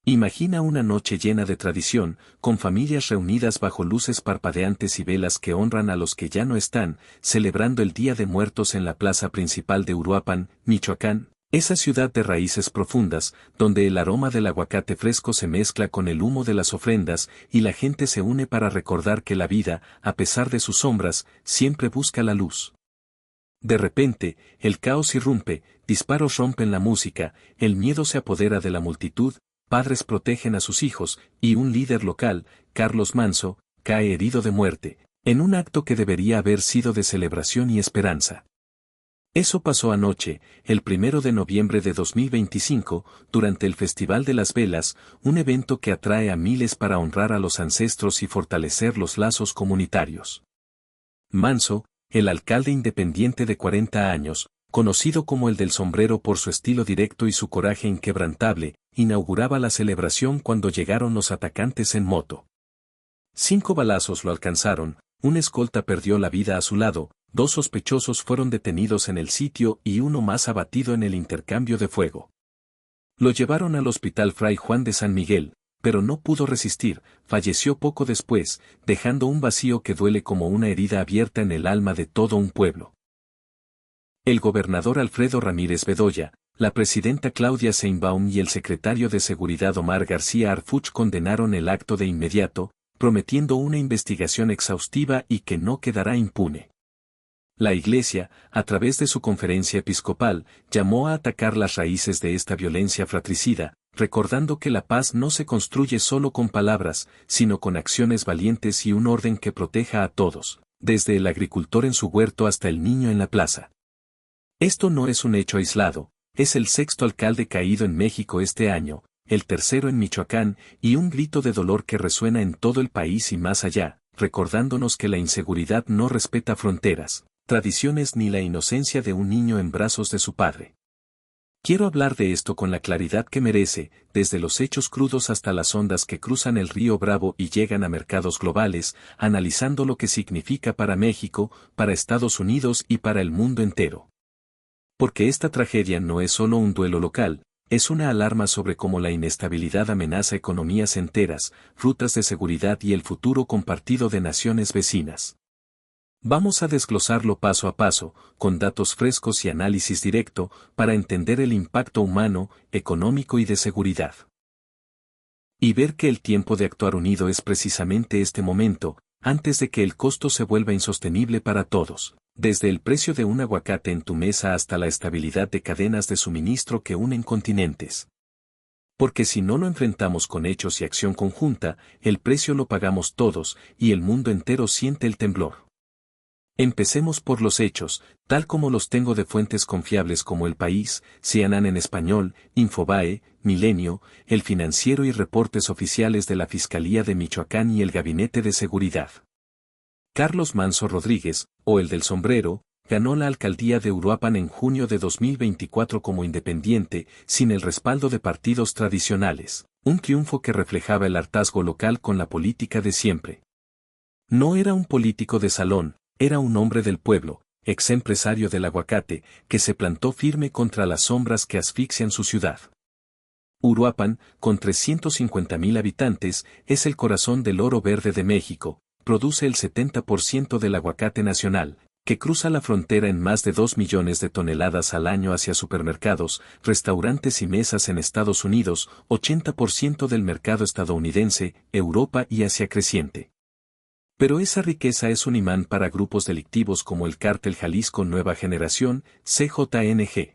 Imagina una noche llena de tradición, con familias reunidas bajo luces parpadeantes y velas que honran a los que ya no están, celebrando el Día de Muertos en la plaza principal de Uruapan, Michoacán, esa ciudad de raíces profundas, donde el aroma del aguacate fresco se mezcla con el humo de las ofrendas y la gente se une para recordar que la vida, a pesar de sus sombras, siempre busca la luz. De repente, el caos irrumpe, disparos rompen la música, el miedo se apodera de la multitud, padres protegen a sus hijos, y un líder local, Carlos Manso, cae herido de muerte, en un acto que debería haber sido de celebración y esperanza. Eso pasó anoche, el 1 de noviembre de 2025, durante el Festival de las Velas, un evento que atrae a miles para honrar a los ancestros y fortalecer los lazos comunitarios. Manso, el alcalde independiente de 40 años, conocido como el del sombrero por su estilo directo y su coraje inquebrantable, inauguraba la celebración cuando llegaron los atacantes en moto. 5 balazos lo alcanzaron, un escolta perdió la vida a su lado, 2 sospechosos fueron detenidos en el sitio y uno más abatido en el intercambio de fuego. Lo llevaron al Hospital Fray Juan de San Miguel, pero no pudo resistir, falleció poco después, dejando un vacío que duele como una herida abierta en el alma de todo un pueblo. El gobernador Alfredo Ramírez Bedoya, la presidenta Claudia Sheinbaum y el secretario de Seguridad Omar García Harfuch condenaron el acto de inmediato, prometiendo una investigación exhaustiva y que no quedará impune. La Iglesia, a través de su conferencia episcopal, llamó a atacar las raíces de esta violencia fratricida, recordando que la paz no se construye solo con palabras, sino con acciones valientes y un orden que proteja a todos, desde el agricultor en su huerto hasta el niño en la plaza. Esto no es un hecho aislado, es el 6º alcalde caído en México este año, el 3º en Michoacán, y un grito de dolor que resuena en todo el país y más allá, recordándonos que la inseguridad no respeta fronteras, tradiciones ni la inocencia de un niño en brazos de su padre. Quiero hablar de esto con la claridad que merece, desde los hechos crudos hasta las ondas que cruzan el río Bravo y llegan a mercados globales, analizando lo que significa para México, para Estados Unidos y para el mundo entero. Porque esta tragedia no es solo un duelo local, es una alarma sobre cómo la inestabilidad amenaza economías enteras, rutas de seguridad y el futuro compartido de naciones vecinas. Vamos a desglosarlo paso a paso, con datos frescos y análisis directo, para entender el impacto humano, económico y de seguridad. Y ver que el tiempo de actuar unido es precisamente este momento, antes de que el costo se vuelva insostenible para todos. Desde el precio de un aguacate en tu mesa hasta la estabilidad de cadenas de suministro que unen continentes. Porque si no lo enfrentamos con hechos y acción conjunta, el precio lo pagamos todos, y el mundo entero siente el temblor. Empecemos por los hechos, tal como los tengo de fuentes confiables como El País, CNN en español, Infobae, Milenio, El Financiero y reportes oficiales de la Fiscalía de Michoacán y el Gabinete de Seguridad. Carlos Manso Rodríguez, o el del sombrero, ganó la alcaldía de Uruapan en junio de 2024 como independiente, sin el respaldo de partidos tradicionales, un triunfo que reflejaba el hartazgo local con la política de siempre. No era un político de salón, era un hombre del pueblo, ex empresario del aguacate, que se plantó firme contra las sombras que asfixian su ciudad. Uruapan, con 350,000 habitantes, es el corazón del oro verde de México, produce el 70% del aguacate nacional, que cruza la frontera en más de 2 millones de toneladas al año hacia supermercados, restaurantes y mesas en Estados Unidos, 80% del mercado estadounidense, Europa y Asia creciente. Pero esa riqueza es un imán para grupos delictivos como el Cártel Jalisco Nueva Generación, CJNG.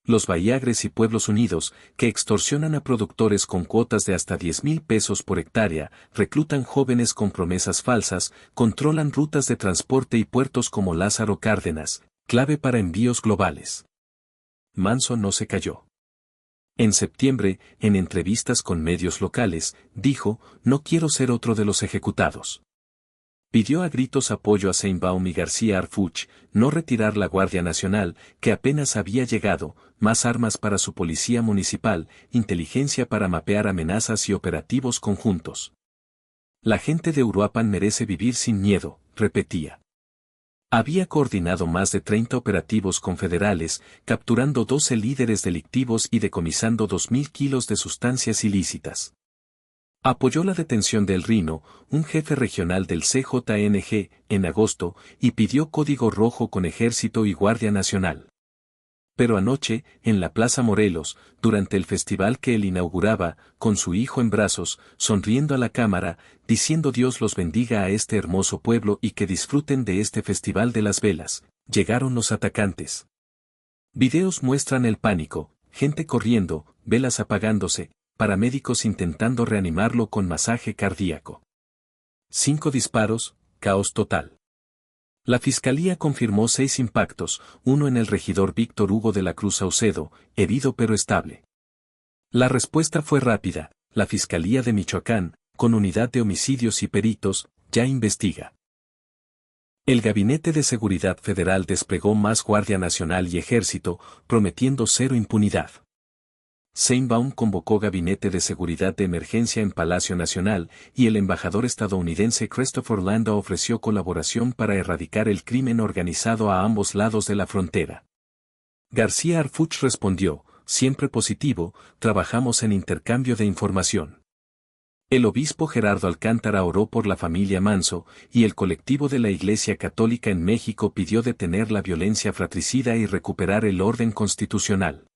Los Bahiagres y Pueblos Unidos, que extorsionan a productores con cuotas de hasta 10,000 pesos por hectárea, reclutan jóvenes con promesas falsas, controlan rutas de transporte y puertos como Lázaro Cárdenas, clave para envíos globales. Manso no se cayó. En septiembre, en entrevistas con medios locales, dijo, no quiero ser otro de los ejecutados. Pidió a gritos apoyo a Sheinbaum y García Harfuch, no retirar la Guardia Nacional, que apenas había llegado, más armas para su policía municipal, inteligencia para mapear amenazas y operativos conjuntos. La gente de Uruapan merece vivir sin miedo, repetía. Había coordinado más de 30 operativos confederales, capturando 12 líderes delictivos y decomisando 2.000 kilos de sustancias ilícitas. Apoyó la detención del Rino, un jefe regional del CJNG, en agosto, y pidió código rojo con Ejército y Guardia Nacional. Pero anoche, en la Plaza Morelos, durante el festival que él inauguraba, con su hijo en brazos, sonriendo a la cámara, diciendo Dios los bendiga a este hermoso pueblo y que disfruten de este festival de las velas, llegaron los atacantes. Videos muestran el pánico, gente corriendo, velas apagándose, paramédicos intentando reanimarlo con masaje cardíaco. 5 disparos, caos total. La fiscalía confirmó 6 impactos, uno en el regidor Víctor Hugo de la Cruz Saucedo, herido pero estable. La respuesta fue rápida, la Fiscalía de Michoacán, con unidad de homicidios y peritos, ya investiga. El Gabinete de Seguridad Federal desplegó más Guardia Nacional y Ejército, prometiendo cero impunidad. Sheinbaum convocó Gabinete de Seguridad de Emergencia en Palacio Nacional, y el embajador estadounidense Christopher Landau ofreció colaboración para erradicar el crimen organizado a ambos lados de la frontera. García Harfuch respondió, siempre positivo, trabajamos en intercambio de información. El obispo Gerardo Alcántara oró por la familia Manso, y el colectivo de la Iglesia Católica en México pidió detener la violencia fratricida y recuperar el orden constitucional.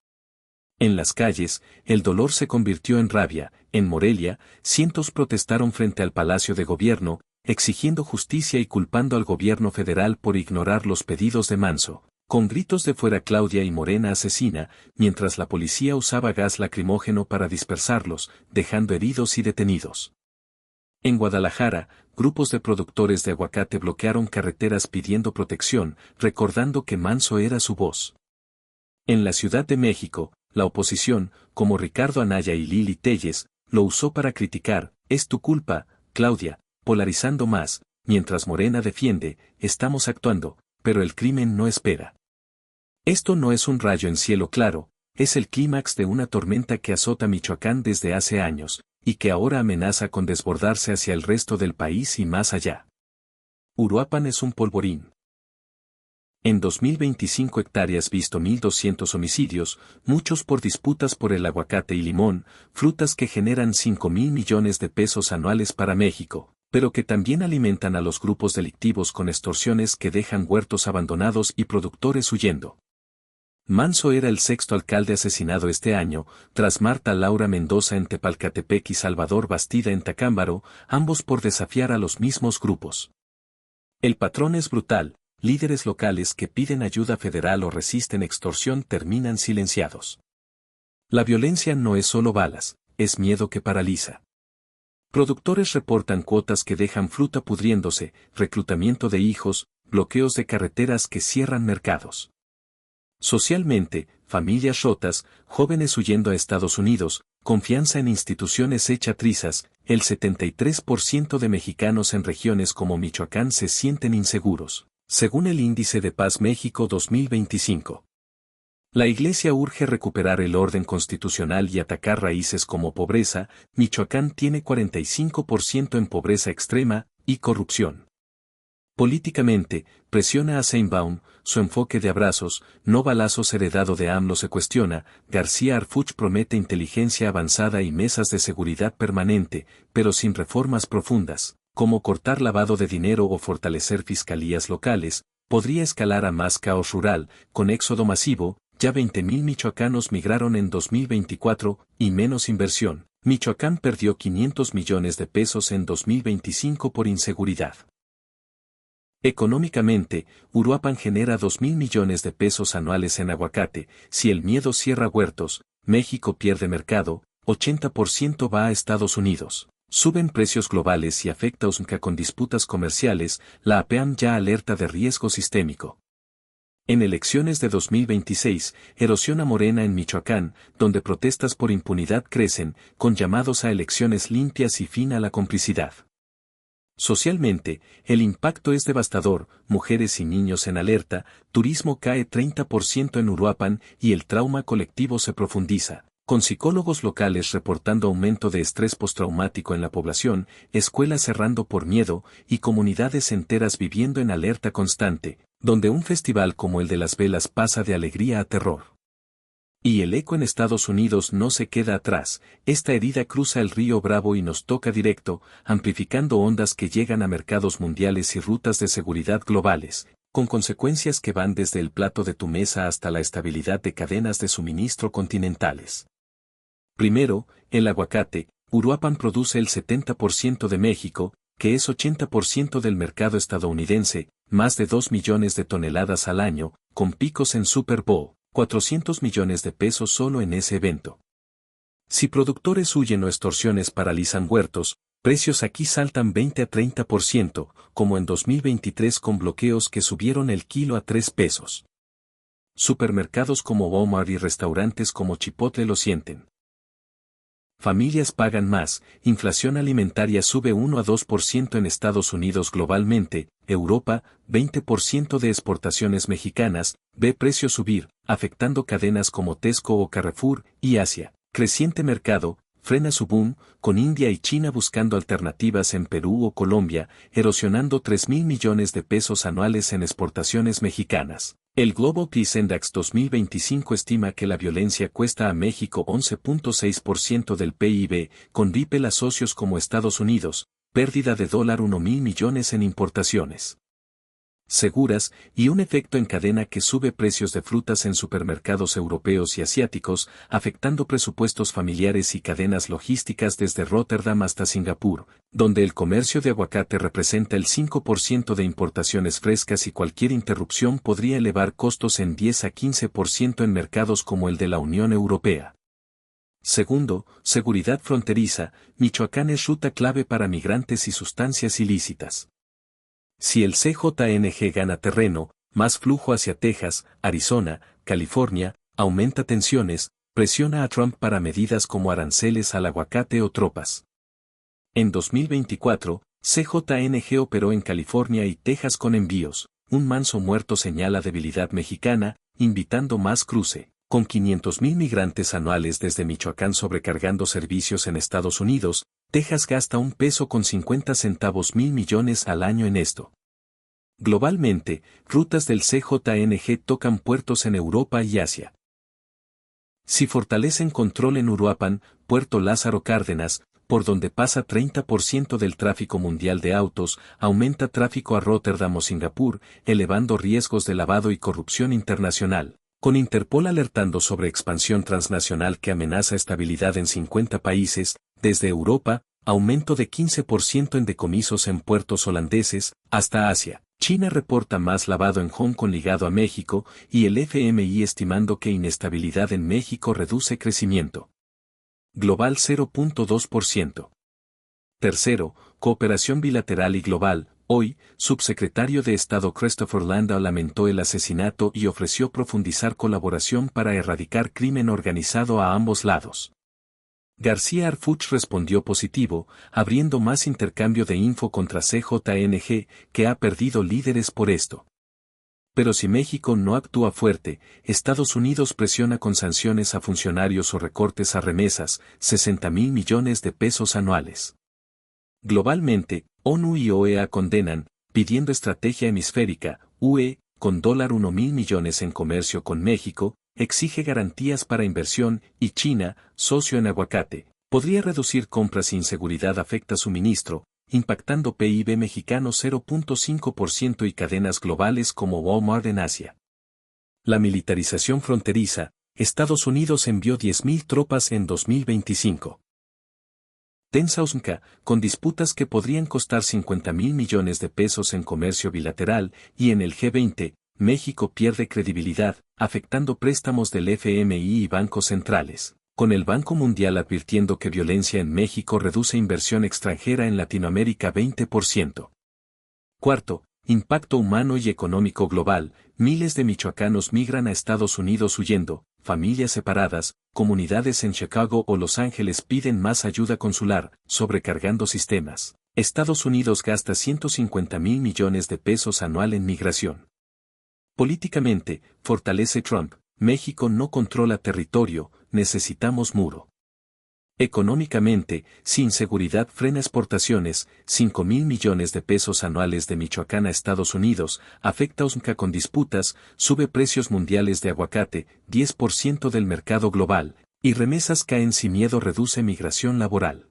En las calles, el dolor se convirtió en rabia. En Morelia, cientos protestaron frente al Palacio de Gobierno, exigiendo justicia y culpando al gobierno federal por ignorar los pedidos de Manso, con gritos de fuera Claudia y Morena asesina, mientras la policía usaba gas lacrimógeno para dispersarlos, dejando heridos y detenidos. En Guadalajara, grupos de productores de aguacate bloquearon carreteras pidiendo protección, recordando que Manso era su voz. En la Ciudad de México, la oposición, como Ricardo Anaya y Lili Téllez, lo usó para criticar, es tu culpa, Claudia, polarizando más, mientras Morena defiende, estamos actuando, pero el crimen no espera. Esto no es un rayo en cielo claro, es el clímax de una tormenta que azota Michoacán desde hace años, y que ahora amenaza con desbordarse hacia el resto del país y más allá. Uruapan es un polvorín. En 2025 hectáreas visto 1.200 homicidios, muchos por disputas por el aguacate y limón, frutas que generan 5.000 millones de pesos anuales para México, pero que también alimentan a los grupos delictivos con extorsiones que dejan huertos abandonados y productores huyendo. Manso era el 6º alcalde asesinado este año, tras Marta Laura Mendoza en Tepalcatepec y Salvador Bastida en Tacámbaro, ambos por desafiar a los mismos grupos. El patrón es brutal. Líderes locales que piden ayuda federal o resisten extorsión terminan silenciados. La violencia no es solo balas, es miedo que paraliza. Productores reportan cuotas que dejan fruta pudriéndose, reclutamiento de hijos, bloqueos de carreteras que cierran mercados. Socialmente, familias rotas, jóvenes huyendo a Estados Unidos, confianza en instituciones hecha trizas, el 73% de mexicanos en regiones como Michoacán se sienten inseguros, según el Índice de Paz México 2025. La Iglesia urge recuperar el orden constitucional y atacar raíces como pobreza. Michoacán tiene 45% en pobreza extrema y corrupción. Políticamente, presiona a Sheinbaum, su enfoque de abrazos, no balazos heredado de AMLO se cuestiona. García Harfuch promete inteligencia avanzada y mesas de seguridad permanente, pero sin reformas profundas, como cortar lavado de dinero o fortalecer fiscalías locales. Podría escalar a más caos rural, con éxodo masivo. Ya 20.000 michoacanos migraron en 2024, y menos inversión. Michoacán perdió 500 millones de pesos en 2025 por inseguridad. Económicamente, Uruapan genera 2.000 millones de pesos anuales en aguacate. Si el miedo cierra huertos, México pierde mercado, 80% va a Estados Unidos. Suben precios globales y afecta a USMCA con disputas comerciales. La APAM ya alerta de riesgo sistémico. En elecciones de 2026, erosiona Morena en Michoacán, donde protestas por impunidad crecen, con llamados a elecciones limpias y fin a la complicidad. Socialmente, el impacto es devastador, mujeres y niños en alerta, turismo cae 30% en Uruapan y el trauma colectivo se profundiza, Con psicólogos locales reportando aumento de estrés postraumático en la población, escuelas cerrando por miedo y comunidades enteras viviendo en alerta constante, donde un festival como el de las velas pasa de alegría a terror. Y el eco en Estados Unidos no se queda atrás, esta herida cruza el río Bravo y nos toca directo, amplificando ondas que llegan a mercados mundiales y rutas de seguridad globales, con consecuencias que van desde el plato de tu mesa hasta la estabilidad de cadenas de suministro continentales. Primero, el aguacate. Uruapan produce el 70% de México, que es 80% del mercado estadounidense, más de 2 millones de toneladas al año, con picos en Super Bowl, 400 millones de pesos solo en ese evento. Si productores huyen o extorsiones paralizan huertos, precios aquí saltan 20 a 30%, como en 2023 con bloqueos que subieron el kilo a 3 pesos. Supermercados como Walmart y restaurantes como Chipotle lo sienten. Familias pagan más, inflación alimentaria sube 1 a 2% en Estados Unidos globalmente, Europa, 20% de exportaciones mexicanas, ve precios subir, afectando cadenas como Tesco o Carrefour, y Asia, creciente mercado, frena su boom, con India y China buscando alternativas en Perú o Colombia, erosionando 3.000 millones de pesos anuales en exportaciones mexicanas. El Global Peace Index 2025 estima que la violencia cuesta a México 11.6% del PIB, con Ripple a socios como Estados Unidos, pérdida de $1.000 millones en importaciones seguras, y un efecto en cadena que sube precios de frutas en supermercados europeos y asiáticos, afectando presupuestos familiares y cadenas logísticas desde Rotterdam hasta Singapur, donde el comercio de aguacate representa el 5% de importaciones frescas y cualquier interrupción podría elevar costos en 10 a 15% en mercados como el de la Unión Europea. Segundo, seguridad fronteriza. Michoacán es ruta clave para migrantes y sustancias ilícitas. Si el CJNG gana terreno, más flujo hacia Texas, Arizona, California, aumenta tensiones, presiona a Trump para medidas como aranceles al aguacate o tropas. En 2024, CJNG operó en California y Texas con envíos, un manso muerto señala debilidad mexicana, invitando más cruce. Con 500.000 migrantes anuales desde Michoacán sobrecargando servicios en Estados Unidos, Texas gasta $1.50 mil millones al año en esto. Globalmente, rutas del CJNG tocan puertos en Europa y Asia. Si fortalecen control en Uruapan, Puerto Lázaro Cárdenas, por donde pasa 30% del tráfico mundial de autos, aumenta tráfico a Rotterdam o Singapur, elevando riesgos de lavado y corrupción internacional. Con Interpol alertando sobre expansión transnacional que amenaza estabilidad en 50 países, desde Europa, aumento de 15% en decomisos en puertos holandeses, hasta Asia. China reporta más lavado en Hong Kong ligado a México, y el FMI estimando que inestabilidad en México reduce crecimiento global 0.2%. Tercero, cooperación bilateral y global. Hoy, subsecretario de Estado Christopher Landau lamentó el asesinato y ofreció profundizar colaboración para erradicar crimen organizado a ambos lados. García Harfuch respondió positivo, abriendo más intercambio de info contra CJNG, que ha perdido líderes por esto. Pero si México no actúa fuerte, Estados Unidos presiona con sanciones a funcionarios o recortes a remesas, 60.000 millones de pesos anuales. Globalmente, ONU y OEA condenan, pidiendo estrategia hemisférica. UE, con $1.000 millones en comercio con México, exige garantías para inversión, y China, socio en aguacate, podría reducir compras y inseguridad afecta suministro, impactando PIB mexicano 0.5% y cadenas globales como Walmart en Asia. La militarización fronteriza. Estados Unidos envió 10.000 tropas en 2025. Tensa USMCA, con disputas que podrían costar 50.000 millones de pesos en comercio bilateral, y en el G20, México pierde credibilidad, afectando préstamos del FMI y bancos centrales, con el Banco Mundial advirtiendo que violencia en México reduce inversión extranjera en Latinoamérica 20%. Cuarto, impacto humano y económico global. Miles de michoacanos migran a Estados Unidos huyendo, familias separadas, comunidades en Chicago o Los Ángeles piden más ayuda consular, sobrecargando sistemas. Estados Unidos gasta 150.000 millones de pesos anual en migración. Políticamente, fortalece Trump, México no controla territorio, necesitamos muro. Económicamente, si inseguridad frena exportaciones, 5.000 millones de pesos anuales de Michoacán a Estados Unidos, afecta USMCA con disputas, sube precios mundiales de aguacate, 10% del mercado global, y remesas caen si miedo reduce migración laboral.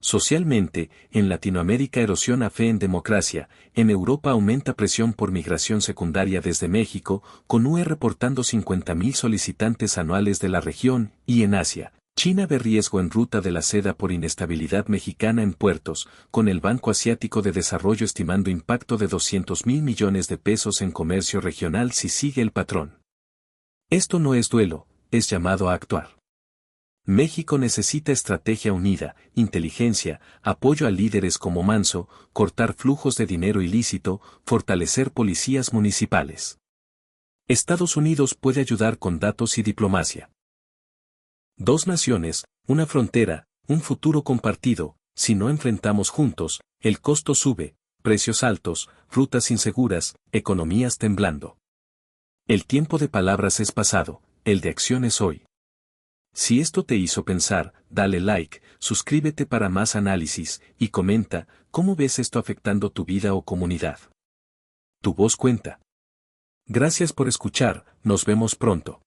Socialmente, en Latinoamérica erosiona fe en democracia, en Europa aumenta presión por migración secundaria desde México, con UE reportando 50.000 solicitantes anuales de la región, y en Asia, China ve riesgo en ruta de la seda por inestabilidad mexicana en puertos, con el Banco Asiático de Desarrollo estimando impacto de 200.000 millones de pesos en comercio regional si sigue el patrón. Esto no es duelo, es llamado a actuar. México necesita estrategia unida, inteligencia, apoyo a líderes como Manso, cortar flujos de dinero ilícito, fortalecer policías municipales. Estados Unidos puede ayudar con datos y diplomacia. Dos naciones, una frontera, un futuro compartido. Si no enfrentamos juntos, el costo sube, precios altos, rutas inseguras, economías temblando. El tiempo de palabras es pasado, el de acción es hoy. Si esto te hizo pensar, dale like, suscríbete para más análisis, y comenta, ¿cómo ves esto afectando tu vida o comunidad? Tu voz cuenta. Gracias por escuchar, nos vemos pronto.